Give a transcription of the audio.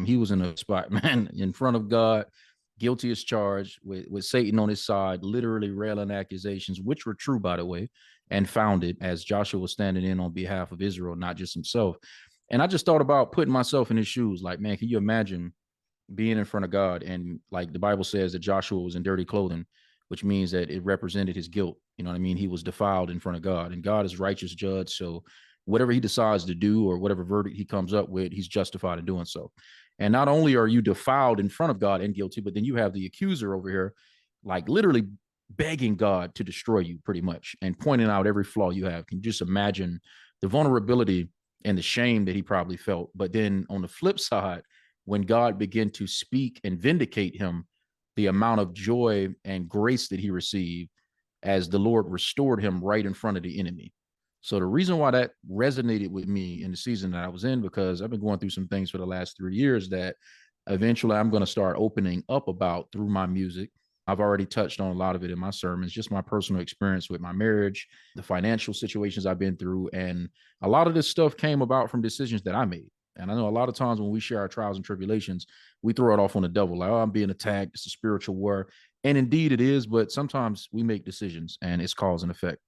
He was in a spot, man, in front of God, guilty as charged, with Satan on his side, literally railing accusations, which were true, by the way, and founded, as Joshua was standing in on behalf of Israel, not just himself. And I just thought about putting myself in his shoes. Like, man, can you imagine being in front of God? And like the Bible says that Joshua was in dirty clothing, which means that it represented his guilt. You know what I mean? He was defiled in front of God, and God is righteous judge. So whatever he decides to do or whatever verdict he comes up with, he's justified in doing so. And not only are you defiled in front of God and guilty, but then you have the accuser over here, like literally begging God to destroy you pretty much and pointing out every flaw you have. Can you just imagine the vulnerability and the shame that he probably felt? But then on the flip side, when God began to speak and vindicate him, the amount of joy and grace that he received as the Lord restored him right in front of the enemy. So the reason why that resonated with me in the season that I was in, because I've been going through some things for the last 3 years that eventually I'm going to start opening up about through my music. I've already touched on a lot of it in my sermons, just my personal experience with my marriage, the financial situations I've been through. And a lot of this stuff came about from decisions that I made. And I know a lot of times when we share our trials and tribulations, we throw it off on the devil. Like, oh, I'm being attacked. It's a spiritual war. And indeed it is. But sometimes we make decisions and it's cause and effect.